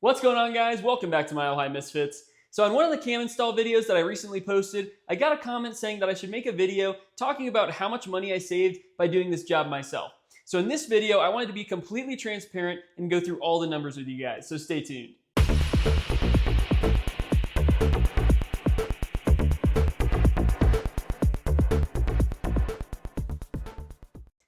What's going on, guys? Welcome back to Mile High Misfits. So on one of the cam install videos that I recently posted, I got a comment saying that I should make a video talking about how much money I saved by doing this job myself. So in this video, I wanted to be completely transparent and go through all the numbers with you guys, so stay tuned.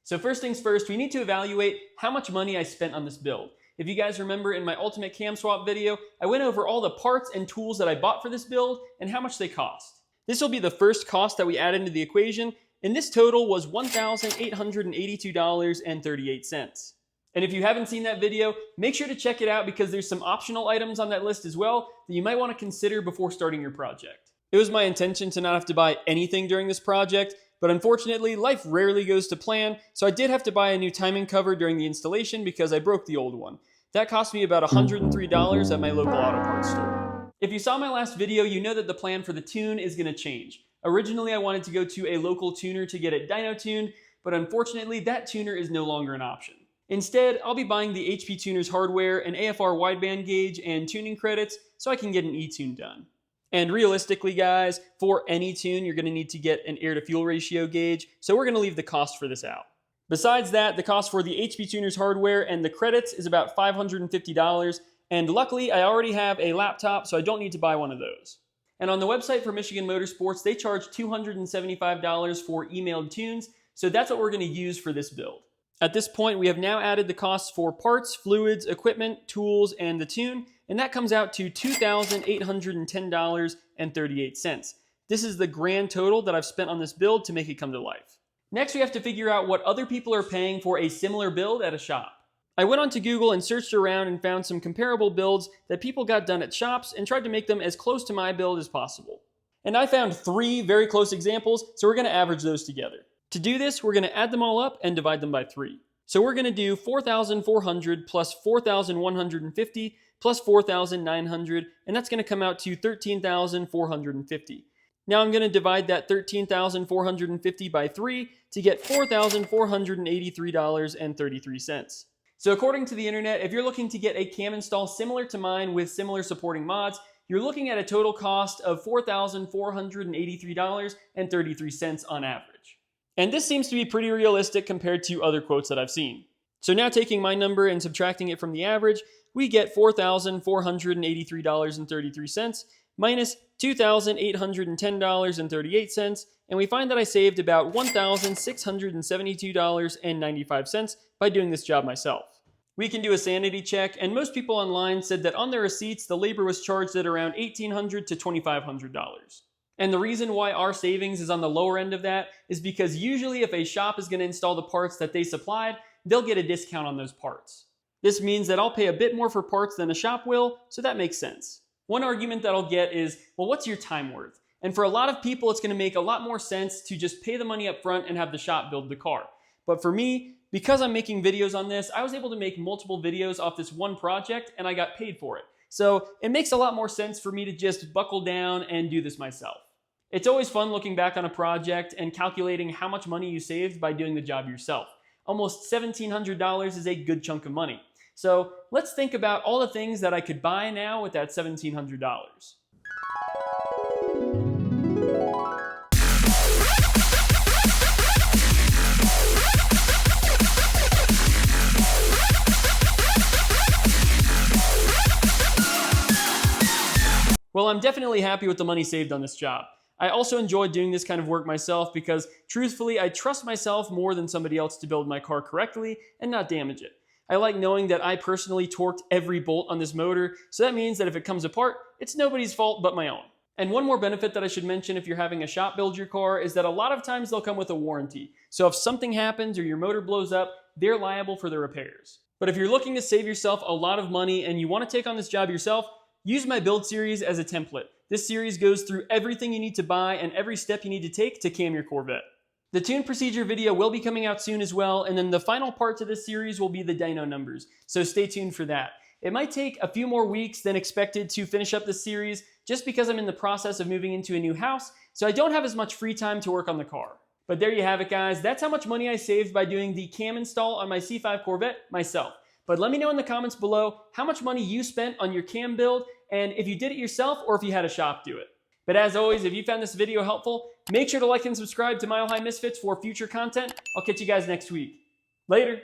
So first things first, we need to evaluate how much money I spent on this build. If you guys remember in my ultimate cam swap video, I went over all the parts and tools that I bought for this build and how much they cost. This will be the first cost that we add into the equation, and this total was $1,882.38. And if you haven't seen that video, make sure to check it out because there's some optional items on that list as well that you might want to consider before starting your project. It was my intention to not have to buy anything during this project, but unfortunately, life rarely goes to plan, so I did have to buy a new timing cover during the installation because I broke the old one. That cost me about $103 at my local auto parts store. If you saw my last video, you know that the plan for the tune is going to change. Originally, I wanted to go to a local tuner to get it dyno tuned, but unfortunately, that tuner is no longer an option. Instead, I'll be buying the HP Tuners hardware, an AFR wideband gauge, and tuning credits so I can get an e-tune done. And realistically, guys, for any tune, you're going to need to get an air-to-fuel ratio gauge, so we're going to leave the cost for this out. Besides that, the cost for the HP Tuners hardware and the credits is about $550, and luckily, I already have a laptop, so I don't need to buy one of those. And on the website for Michigan Motorsports, they charge $275 for emailed tunes, so that's what we're going to use for this build. At this point, we have now added the costs for parts, fluids, equipment, tools, and the tune, and that comes out to $2,810.38. This is the grand total that I've spent on this build to make it come to life. Next, we have to figure out what other people are paying for a similar build at a shop. I went onto Google and searched around and found some comparable builds that people got done at shops and tried to make them as close to my build as possible. And I found 3 very close examples, so we're going to average those together. To do this, we're going to add them all up and divide them by 3. So we're going to do 4,400 plus 4,150 plus 4,900, and that's going to come out to 13,450. Now I'm going to divide that 13,450 by 3 to get $4,483.33. So according to the internet, if you're looking to get a cam install similar to mine with similar supporting mods, you're looking at a total cost of $4,483.33 on average. And this seems to be pretty realistic compared to other quotes that I've seen. So now taking my number and subtracting it from the average, we get $4,483.33 minus $2,810.38, and we find that I saved about $1,672.95 by doing this job myself. We can do a sanity check, and most people online said that on their receipts, the labor was charged at around $1,800 to $2,500. And the reason why our savings is on the lower end of that is because usually if a shop is going to install the parts that they supplied, they'll get a discount on those parts. This means that I'll pay a bit more for parts than a shop will, so that makes sense. One argument that I'll get is, well, what's your time worth? And for a lot of people, it's going to make a lot more sense to just pay the money up front and have the shop build the car. But for me, because I'm making videos on this, I was able to make multiple videos off this one project and I got paid for it. So it makes a lot more sense for me to just buckle down and do this myself. It's always fun looking back on a project and calculating how much money you saved by doing the job yourself. Almost $1,700 is a good chunk of money. So let's think about all the things that I could buy now with that $1,700. Well, I'm definitely happy with the money saved on this job. I also enjoy doing this kind of work myself because, truthfully, I trust myself more than somebody else to build my car correctly and not damage it. I like knowing that I personally torqued every bolt on this motor, so that means that if it comes apart, it's nobody's fault but my own. And one more benefit that I should mention if you're having a shop build your car is that a lot of times they'll come with a warranty. So if something happens or your motor blows up, they're liable for the repairs. But if you're looking to save yourself a lot of money and you want to take on this job yourself, use my build series as a template. This series goes through everything you need to buy and every step you need to take to cam your Corvette. The tune procedure video will be coming out soon as well, and then the final part to this series will be the dyno numbers, so stay tuned for that. It might take a few more weeks than expected to finish up this series just because I'm in the process of moving into a new house, so I don't have as much free time to work on the car. But there you have it, guys. That's how much money I saved by doing the cam install on my C5 Corvette myself. But let me know in the comments below how much money you spent on your cam build, and if you did it yourself or if you had a shop do it. But as always, if you found this video helpful, make sure to like and subscribe to Mile High Misfits for future content. I'll catch you guys next week. Later.